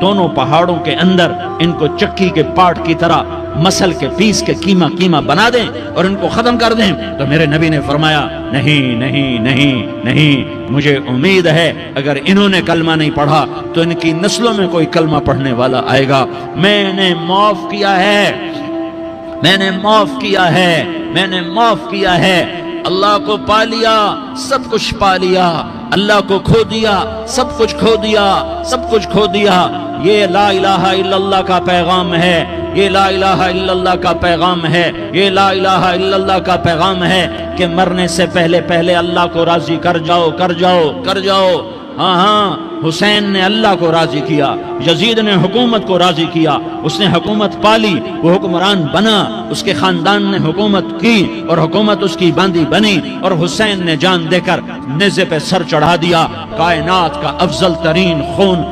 دونوں پہاڑوں کے اندر ان کو چکی کے پاٹ کی طرح مسل کے پیس کے کیما کیما بنا دیں اور ان کو ختم کر دیں. تو میرے نبی نے فرمایا نہیں نہیں نہیں نہیں، مجھے امید ہے اگر انہوں نے کلمہ نہیں پڑھا تو ان کی نسلوں میں کوئی کلمہ پڑھنے والا آئے گا. میں نے معاف کیا ہے، میں نے معاف کیا ہے، میں نے معاف کیا ہے. اللہ کو پا لیا سب کچھ پا لیا، اللہ کو کھو دیا سب کچھ کھو دیا، سب کچھ کھو دیا. یہ لا الہ الا اللہ کا پیغام ہے، یہ لا الہ الا اللہ کا پیغام ہے، یہ لا الہ الا اللہ کا پیغام ہے کہ مرنے سے پہلے پہلے اللہ کو راضی کر جاؤ کر جاؤ کر جاؤ. ہاں ہاں، حسین نے اللہ کو راضی کیا، یزید نے حکومت کو راضی کیا، اس نے حکومت پالی، وہ حکمران بنا، اس کے خاندان نے حکومت کی اور حکومت اس کی باندھی بنی، اور حسین نے جان دے کر نیزے پہ سر چڑھا دیا. کائنات کا افضل ترین خون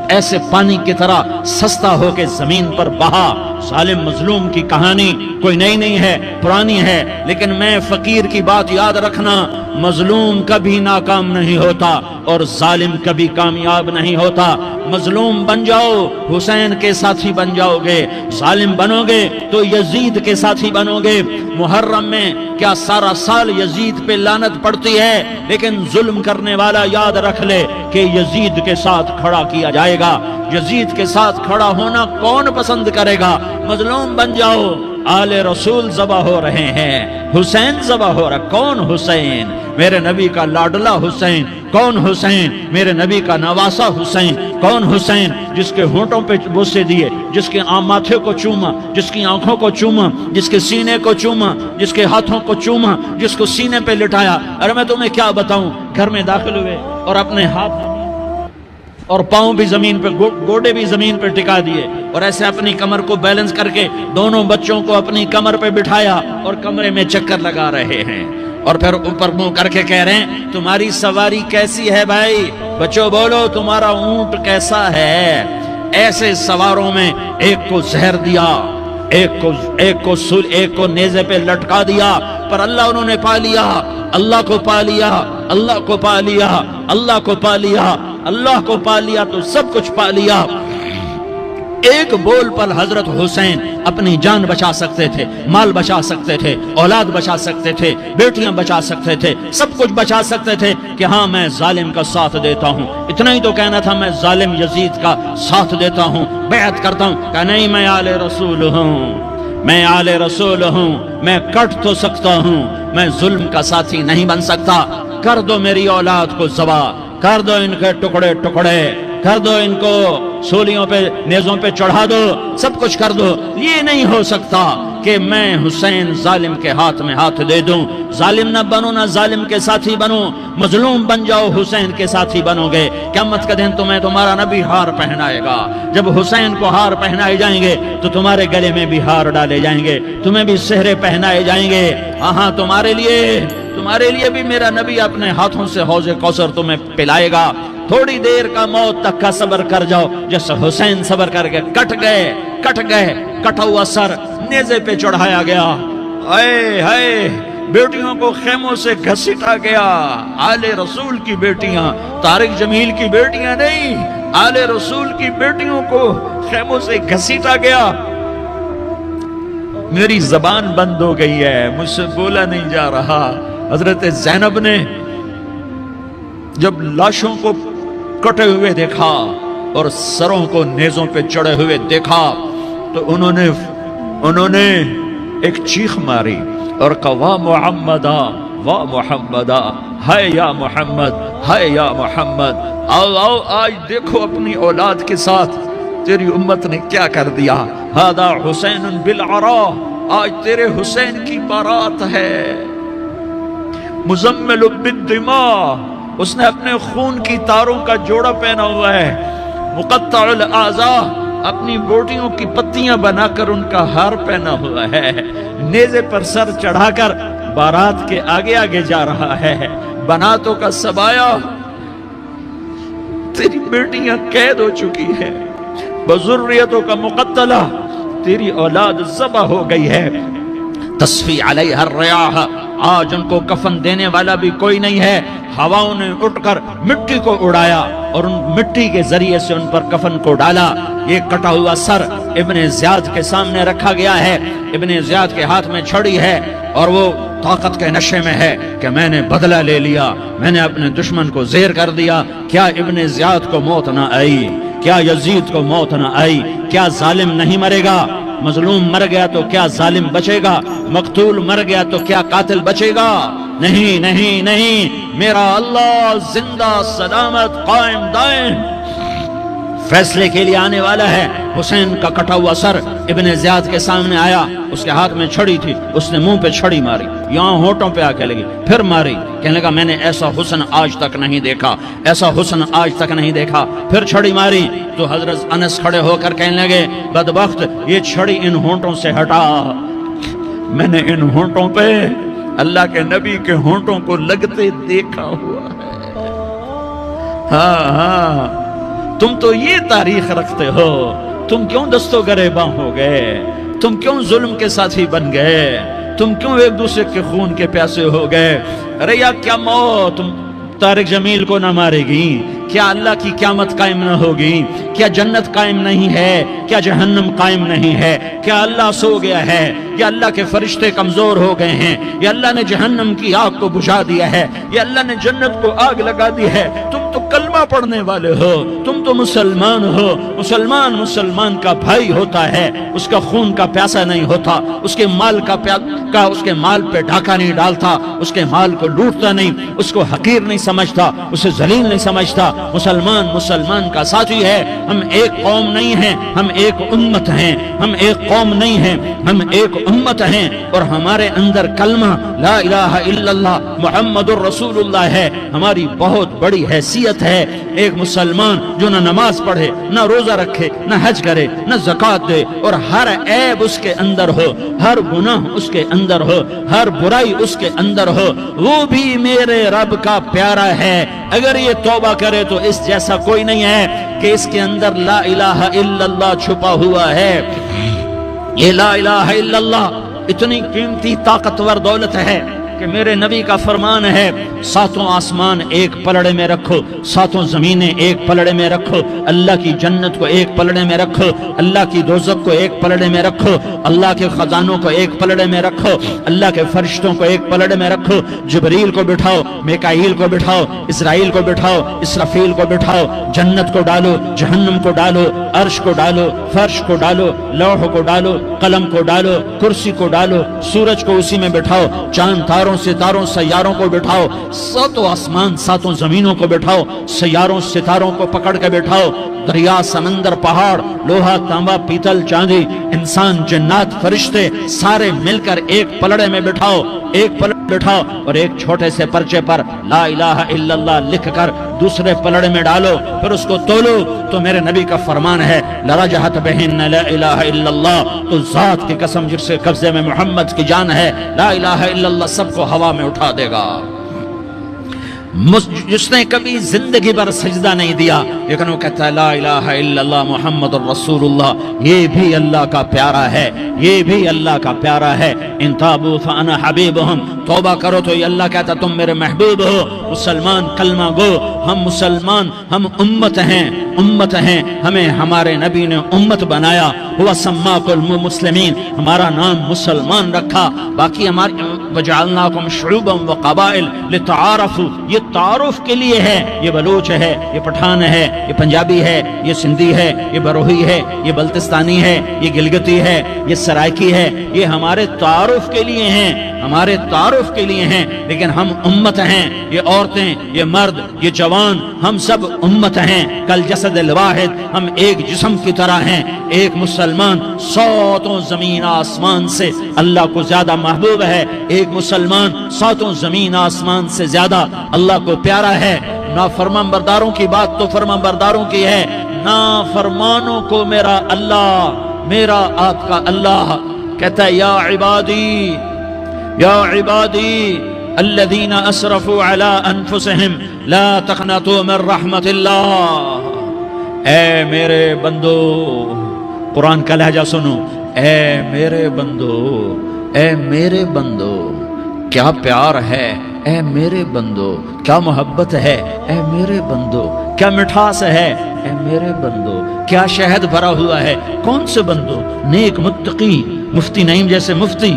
ایسے پانی کی طرح سستا ہو کے زمین پر بہا. ظالم مظلوم کی کہانی کوئی نئی نہیں ہے، پرانی ہے، لیکن میں فقیر کی بات یاد رکھنا، مظلوم کبھی ناکام نہیں ہوتا اور ظالم کبھی کامیاب نہیں ہوتا. مظلوم بن جاؤ حسین کے ساتھی بن جاؤ گے، ظالم بنو گے تو یزید کے ساتھی بنو گے. محرم میں کیا سارا سال یزید پہ لعنت پڑتی ہے، لیکن ظلم کرنے والا یاد رکھ لے کہ یزید کے ساتھ کھڑا کیا جائے گا. یزید کے ساتھ کھڑا ہونا کون پسند کرے گا؟ مظلوم بن جاؤ. آل رسول ذبح ہو رہے ہیں، حسین ذبح ہو رہا. کون حسین؟ میرے نبی کا لاڈلا حسین. کون حسین؟ میرے نبی کا نواسا حسین. کون حسین؟ جس کے ہونٹوں پہ بوسے دیے، جس کے ماتھے کو چوما، جس کی آنکھوں کو چوما، جس کے سینے کو چوما، جس کے ہاتھوں کو چوما، جس کو سینے پہ لٹایا. ارے میں تمہیں کیا بتاؤں، گھر میں داخل ہوئے اور اپنے ہاتھ اور پاؤں بھی زمین پہ، گوڑے بھی زمین پہ ٹکا دیے، اور ایسے اپنی کمر کو بیلنس کر کے دونوں بچوں کو اپنی کمر پہ بٹھایا اور کمرے میں چکر لگا رہے ہیں، اور پھر اوپر منہ کر کے کہہ رہے ہیں تمہاری سواری کیسی ہے بھائی؟ بچوں بولو تمہارا اونٹ کیسا ہے؟ ایسے سواروں میں ایک کو زہر دیا، ایک کو نیزے پہ لٹکا دیا، پر اللہ انہوں نے پا لیا، اللہ کو پا لیا، اللہ کو پا لیا، اللہ کو پا لیا، اللہ کو پا لیا تو سب کچھ پا لیا. ایک بول پر حضرت حسین اپنی جان بچا سکتے تھے، مال بچا سکتے تھے، اولاد بچا سکتے تھے، بیٹیاں بچا سکتے تھے، سب کچھ بچا سکتے تھے کہ ہاں میں ظالم کا ساتھ دیتا ہوں. اتنا ہی تو کہنا تھا میں ظالم یزید کا ساتھ دیتا ہوں، بیعت کرتا ہوں. کہ نہیں، میں آل رسول ہوں، میں آل رسول ہوں، میں کٹ تو سکتا ہوں، میں ظلم کا ساتھی نہیں بن سکتا. کر دو میری اولاد کو ذبح، کر دو ان کے ٹکڑے ٹکڑے، کر دو ان کو سولیوں پہ نیزوں پہ چڑھا دو، سب کچھ کر دو. یہ نہیں ہو سکتا کہ میں حسین ظالم کے ہاتھ میں ہاتھ دے دوں. ظالم نہ بنو، نہ ظالم کے ساتھی بنو، مظلوم بن جاؤ، حسین کے ساتھی بنو گے. قیامت کا دن تمہیں تمہارا نبی ہار پہنائے گا. جب حسین کو ہار پہنائے جائیں گے تو تمہارے گلے میں بھی ہار ڈالے جائیں گے، تمہیں بھی سہرے پہنائے جائیں گے. ہاں تمہارے لیے بھی میرا نبی اپنے ہاتھوں سے حوض کوثر تمہیں پلائے گا. تھوڑی دیر کا موت تک کا صبر کر جاؤ، جیسے حسین صبر کر کے کٹ گئے، کٹا ہوا سر نیزے پہ چڑھایا گیا. اے ہائے، بیٹیوں کو خیموں سے گھسیٹا گیا. آل رسول کی بیٹیاں، طارق جمیل کی بیٹیاں نہیں، آل رسول کی بیٹیوں کو خیموں سے گھسیٹا گیا. میری زبان بند ہو گئی ہے، مجھ سے بولا نہیں جا رہا. حضرت زینب نے جب لاشوں کو کٹے ہوئے دیکھا اور سروں کو نیزوں پہ چڑھے ہوئے دیکھا تو انہوں نے ایک چیخ ماری اور کہا واہ محمدہ، واہ محمدہ، ہائے یا محمد، ہائے یا محمد. آؤ آج دیکھو اپنی اولاد کے ساتھ تیری امت نے کیا کر دیا. ہذا حسین بالعراء، آج تیرے حسین کی بارات ہے. مزمل بالدماء، اس نے اپنے خون کی تاروں کا جوڑا پہنا ہوا ہے. مقطع الاعضاء، اپنی بوٹیوں کی پتیاں بنا کر ان کا ہار پہنا ہوا ہے. نیزے پر سر چڑھا کر بارات کے آگے آگے جا رہا ہے. بناتوں کا سبایا، تیری بیٹیاں قید ہو چکی ہے. بذریتوں کا مقتلہ، تیری اولاد ذبح ہو گئی ہے. تصفی علیہ الریاح، آج ان کو کفن دینے والا بھی کوئی نہیں ہے. ہواؤں نے اٹھ کر مٹی کو اڑایا اور ان مٹی کے ذریعے سے ان پر کفن کو ڈالا. یہ کٹا ہوا سر ابن زیاد کے سامنے رکھا گیا ہے. ابن زیاد کے ہاتھ میں چھڑی ہے اور وہ طاقت کے نشے میں ہے کہ میں نے بدلہ لے لیا, میں نے اپنے دشمن کو زیر کر دیا. کیا ابن زیاد کو موت نہ آئی؟ کیا یزید کو موت نہ آئی؟ کیا ظالم نہیں مرے گا؟ مظلوم مر گیا تو کیا ظالم بچے گا؟ مقتول مر گیا تو کیا قاتل بچے گا؟ نہیں نہیں نہیں, میرا اللہ زندہ سلامت قائم دائم فیصلے کے لیے آنے والا ہے. حسین کا کٹا ہوا سر ابن زیاد کے سامنے آیا, اس کے ہاتھ میں چھڑی تھی, اس نے منہ پہ چھڑی ماری, یہاں ہونٹوں پہ آ کے لگی, پھر ماری. کہنے لگا میں نے ایسا حسن آج تک نہیں دیکھا, ایسا حسن آج تک نہیں دیکھا. پھر چھڑی ماری تو حضرت انس کھڑے ہو کر کہنے لگے بدبخت, یہ چھڑی ان ہونٹوں سے ہٹا. میں نے ان ہونٹوں پہ اللہ کے نبی کے ہونٹوں کو لگتے دیکھا ہوا ہے. ہاں ہاں, تم تو یہ تاریخ رکھتے ہو, تم کیوں دستوں گریباں ہو گئے؟ تم کیوں ظلم کے ساتھی بن گئے؟ تم کیوں ایک دوسرے کے خون کے پیاسے ہو گئے؟ ارے یا کیا موت طارق جمیل کو نہ مارے گی؟ کیا اللہ کی قیامت قائم نہ ہوگی؟ کیا جنت قائم نہیں ہے؟ کیا جہنم قائم نہیں ہے؟ کیا اللہ سو گیا ہے؟ یا اللہ کے فرشتے کمزور ہو گئے ہیں؟ یا اللہ نے جہنم کی آگ کو بجھا دیا ہے؟ یا اللہ نے جنت کو آگ لگا دی ہے؟ تم تو کلمہ پڑھنے والے ہو, تم تو مسلمان ہو. مسلمان مسلمان کا بھائی ہوتا ہے, اس کا خون کا پیاسا نہیں ہوتا, اس کے مال اس کے مال پہ ڈھاکہ نہیں ڈالتا, اس کے مال کو لوٹتا نہیں, اس کو حقیر نہیں سمجھتا, اسے ذلیل نہیں سمجھتا. مسلمان مسلمان کا ساتھی ہے. ہم ایک قوم نہیں ہیں, ہم ایک امت ہیں. ہم ایک قوم نہیں ہیں, ہم ایک امت ہیں. اور ہمارے اندر کلمہ لا الہ الا اللہ محمد الرسول اللہ ہے. ہماری بہت بڑی حیثیت ہے. ایک مسلمان جو نہ نماز پڑھے, نہ روزہ رکھے, نہ حج کرے, نہ زکوٰۃ دے, اور ہر عیب اس کے اندر ہو, ہر گناہ اس کے اندر ہو, ہر برائی اس کے اندر ہو, وہ بھی میرے رب کا پیارا ہے. اگر یہ توبہ کرے تو اس جیسا کوئی نہیں ہے کہ اس کے اندر لا الہ الا اللہ چھپا ہوا ہے. یہ لا الہ الا اللہ اتنی قیمتی طاقتور دولت ہے کہ میرے نبی کا فرمان ہے, ساتوں آسمان ایک پلڑے میں رکھو, ساتوں زمینیں ایک پلڑے میں رکھو, اللہ کی جنت کو ایک پلڑے میں رکھو, اللہ کی دوزخ کو ایک پلڑے میں رکھو, اللہ کے خزانوں کو ایک پلڑے میں رکھو, اللہ کے فرشتوں کو ایک پلڑے میں رکھو. جبریل کو بٹھاؤ, میکائیل کو بٹھاؤ, اسرائیل کو بٹھاؤ, اسرافیل کو بٹھاؤ. جنت کو ڈالو, جہنم کو ڈالو, عرش کو ڈالو, فرش کو ڈالو, لوح کو ڈالو, قلم کو ڈالو, کرسی کو ڈالو, سورج کو اسی میں بٹھاؤ, چاند ستاروں سیاروں کو بٹھاؤ, ساتوں آسمان ساتوں زمینوں کو بٹھاؤ, سیاروں ستاروں کو پکڑ کے بٹھاؤ, دریا سمندر پہاڑ لوہا تانبا پیتل چاندی انسان جنات فرشتے سارے مل کر ایک پلڑے میں بٹھاؤ, ایک پلڑے بٹھاؤ, اور ایک چھوٹے سے پرچے پر لا الہ الا اللہ لکھ کر دوسرے پلڑے میں ڈالو, پھر اس کو تولو. تو میرے نبی کا فرمان ہے لرجحت بہن لا الہ الا اللہ, تو ذات کی قسم جس کے قبضے میں محمد کی جان ہے, لا الہ الا اللہ سب کو ہوا میں اٹھا دے گا. جس نے کبھی زندگی پر سجدہ نہیں دیا لیکن وہ کہتا ہے لا الہ الا اللہ محمد الرسول اللہ, یہ بھی اللہ کا پیارا ہے, یہ بھی اللہ کا پیارا ہے. ان تابوا فانا حبیبہم, توبہ کرو تو یہ اللہ کہتا تم میرے محبوب ہو. مسلمان کلمہ گو, ہم مسلمان, ہم امت ہیں, امت ہیں, ہمیں ہمارے نبی نے امت بنایا. ہوا سماکم المسلمین, ہمارا نام مسلمان رکھا. باقی ہمارے وجعلناکم شعوبا وقبائل لتعارفوا, یہ تعارف کے لیے ہے. یہ بلوچ ہے, یہ پٹھان ہے, یہ پنجابی ہے, یہ سندھی ہے, یہ بروہی ہے, یہ بلتستانی ہے, یہ گلگتی ہے, یہ سرائکی ہے. یہ ہمارے تعارف کے لیے ہیں, ہمارے تعارف کے لیے ہیں. لیکن ہم امت ہیں, یہ عورتیں, یہ مرد, یہ جوان, ہم سب امت ہیں. کل جسد الواحد, ہم ایک جسم کی طرح ہیں. ایک مسلمان ساتوں زمین آسمان سے اللہ کو زیادہ محبوب ہے. ایک مسلمان ساتوں زمین آسمان سے زیادہ اللہ کو پیارا ہے. نافرمان برداروں کی بات تو فرمان برداروں کی ہے, نافرمانوں کو میرا اللہ, میرا آپ کا اللہ کہتا ہے یا عبادی, یا عبادی الذین اسرفوا علی انفسہم لا تقنطوا من رحمت اللہ. اے میرے بندو, قرآن کا لہجہ سنو, اے میرے بندو, اے میرے بندو, کیا پیار ہے, اے میرے بندو کیا محبت ہے، اے میرے بندو کیا مٹھاس ہے، اے میرے بندو کیا شہد بھرا ہوا ہے۔ کون سے بندو؟ نیک متقی، مفتی نعیم جیسے مفتی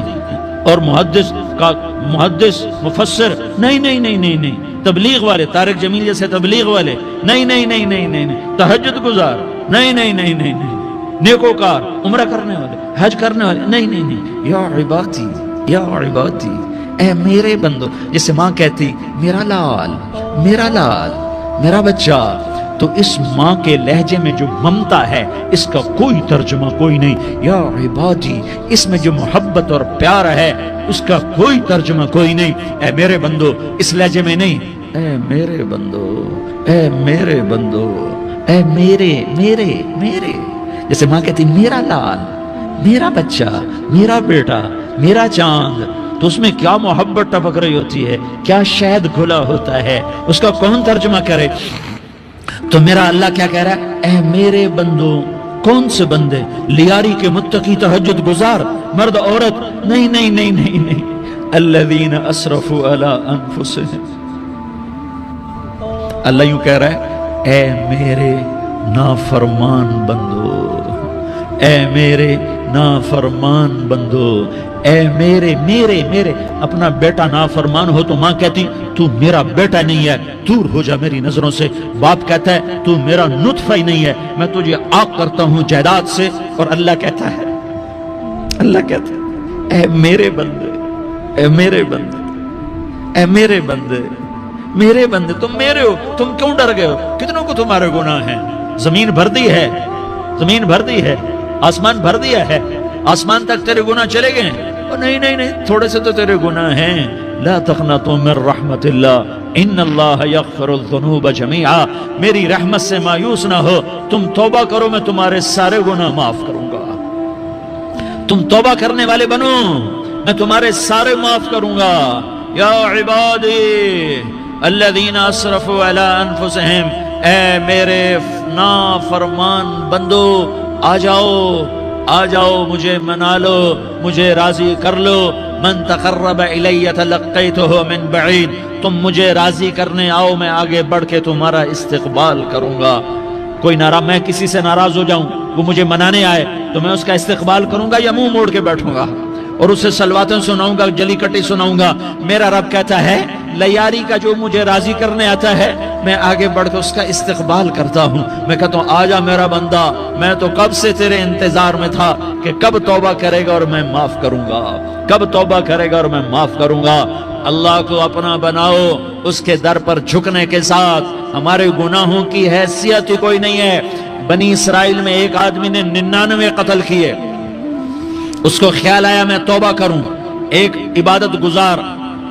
اور محدث مفسر، نہیں نہیں نہیں نہیں نہیں، تبلیغ والے طارق جمیل جیسے تبلیغ والے، نہیں نہیں نہیں نہیں نہیں، تہجد گزار، نہیں نہیں نہیں نہیں نہیں، نیکوکار، عمرہ کرنے والے، حج کرنے والے، نہیں نہیں نہیں، یا عبادی یا عبادی، اے میرے بندو، جسے ماں کہتی میرا لال میرا لال میرا بچہ، تو اس ماں کے لہجے میں جو ممتا ہے اس کا کوئی ترجمہ کوئی نہیں، یا عبادی، اس میں جو محبت اور پیار ہے اس کا کوئی ترجمہ کوئی نہیں، اے میرے بندو، اس لہجے میں نہیں، اے میرے بندو اے میرے بندو اے میرے میرے میرے، جیسے ماں کہتی میرا لال میرا بچہ میرا بیٹا میرا چاند، تو اس میں کیا محبت ٹپک رہی ہوتی ہے، کیا شہد گھلا ہوتا ہے، اس کا کون ترجمہ کرے؟ تو میرا اللہ کیا کہہ رہا ہے، اے میرے بندو، کون سے بندے؟ لیاری کے متقی تہجد گزار مرد عورت، نہیں نہیں نہیں نہیں نہیں، الذین اسرفوا علی انفسہم، اللہ یوں کہہ رہا ہے اے میرے نافرمان بندو، اے میرے نافرمان بندو، اے میرے میرے میرے، اپنا بیٹا نافرمان ہو تو ماں کہتی تو میرا بیٹا نہیں ہے، دور ہو جا میری نظروں سے، باپ کہتا ہے تو میرا نطفہ ہی نہیں ہے، میں تجھے آگ کرتا ہوں جائیداد سے، اور اللہ کہتا ہے اے میرے بندے اے میرے بندے اے میرے بندے میرے بندے، تم میرے ہو، تم کیوں ڈر گئے ہو؟ کتنوں کو تمہارے گناہ ہیں، زمین بھر دی ہے، زمین بھر دی ہے، آسمان بھر دیا ہے، آسمان تک تیرے گناہ چلے گئے ہیں، اور نہیں نہیں نہیں، تھوڑے سے تو تیرے گناہ ہیں، لا تقنطوا من رحمت اللہ ان اللہ یغفر الذنوب جميعا، میری رحمت سے مایوس نہ ہو، تم توبہ کرو میں تمہارے سارے گناہ معاف کروں گا، تم توبہ کرنے والے بنو میں تمہارے سارے معاف کروں گا، یا عبادی الذین اسرفوا علی انفسہم، اے میرے نافرمان بندو آ جاؤ مجھے منا لو، مجھے راضی کر لو، من تقرب الی تلقیتہ من بعید، تم مجھے راضی کرنے آؤ، میں آگے بڑھ کے تمہارا استقبال کروں گا، کوئی ناراض، میں کسی سے ناراض ہو جاؤں، وہ مجھے منانے آئے تو میں اس کا استقبال کروں گا یا منہ موڑ کے بیٹھوں گا اور اسے سلواتیں سناؤں گا، جلی کٹی سناؤں گا؟ میرا رب کہتا ہے لیاری کا جو مجھے راضی کرنے آتا ہے میں آگے بڑھ کے اس کا استقبال کرتا ہوں، میں کہتا ہوں آجا میرا بندہ، میں تو کب سے تیرے انتظار میں تھا کہ کب توبہ کرے گا اور میں معاف کروں گا، کب توبہ کرے گا اور میں معاف کروں گا۔ اللہ کو اپنا بناؤ، اس کے در پر جھکنے کے ساتھ، ہمارے گناہوں کی حیثیت ہی کوئی نہیں ہے۔ بنی اسرائیل میں ایک آدمی نے 99 قتل کیے، اس کو خیال آیا میں توبہ کروں، ایک عبادت گزار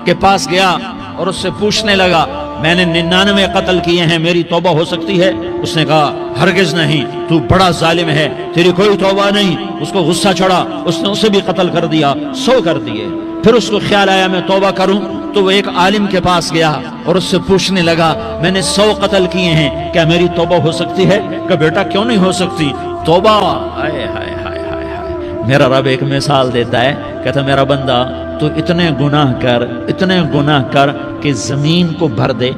کے پاس گیا اور اس سے پوچھنے لگا میں نے 99 قتل کیے ہیں، میری توبہ ہو سکتی ہے؟ اس نے کہا ہرگز نہیں، تو بڑا ظالم ہے، تیری کوئی توبہ نہیں۔ اس کو غصہ چڑھا، اس نے اسے بھی قتل کر دیا، 100 کر دیے۔ پھر اس کو خیال آیا میں توبہ کروں، تو وہ ایک عالم کے پاس گیا اور اس سے پوچھنے لگا میں نے 100 قتل کیے ہیں، کیا میری توبہ ہو سکتی ہے؟ کہ بیٹا کیوں نہیں ہو سکتی توبہ؟ آئے ہائے ہائے ہائے ہائے، میرا رب ایک مثال دیتا ہے، کہتا میرا بندہ تو اتنے گناہ کر کہ زمین کو بھر دے،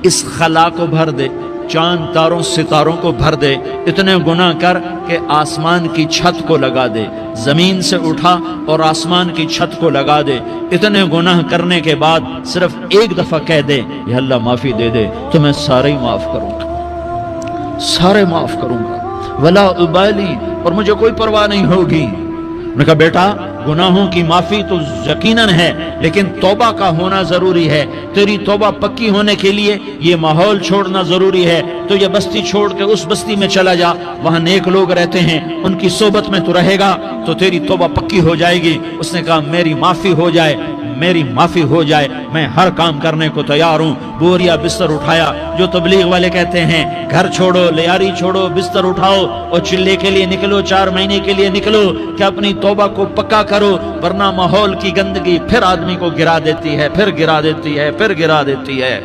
اس خلا کو بھر دے، چاند تاروں ستاروں کو بھر دے، اتنے گناہ کر کہ آسمان کی چھت کو لگا دے، زمین سے اٹھا اور آسمان کی چھت کو لگا دے، اتنے گناہ کرنے کے بعد صرف ایک دفعہ کہہ دے یا اللہ معافی دے دے تو میں سارے معاف کروں گا، سارے معاف کروں گا، ولا ابالی، اور مجھے کوئی پرواہ نہیں ہوگی۔ میں نے کہا بیٹا گناہوں کی معافی تو یقیناً ہے، لیکن توبہ کا ہونا ضروری ہے، تیری توبہ پکی ہونے کے لیے یہ ماحول چھوڑنا ضروری ہے، تو یہ بستی چھوڑ کے اس بستی میں چلا جا، وہاں نیک لوگ رہتے ہیں، ان کی صحبت میں تو رہے گا تو تیری توبہ پکی ہو جائے گی۔ اس نے کہا میری معافی ہو جائے، میری معافی ہو جائے، میں ہر کام کرنے کو تیار ہوں۔ بوریا بستر اٹھایا، جو تبلیغ والے کہتے ہیں گھر چھوڑو، لیاری چھوڑو، بستر اٹھاؤ اور چلے کے لیے نکلو، 4 مہینے کے لیے نکلو کہ اپنی توبہ کو پکا کرو، ورنہ ماحول کی گندگی پھر آدمی کو گرا دیتی ہے، پھر گرا دیتی ہے، پھر گرا دیتی ہے۔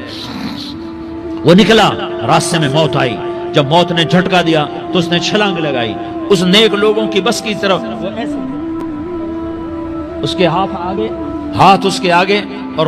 وہ نکلا، راستے میں موت آئی، جب موت نے جھٹکا دیا تو اس نے چھلانگ لگائی اس نیک لوگوں کی بس کی طرف، وہ ایسے اس کے ہاتھ آگے، ہاتھ اس کے آگے اور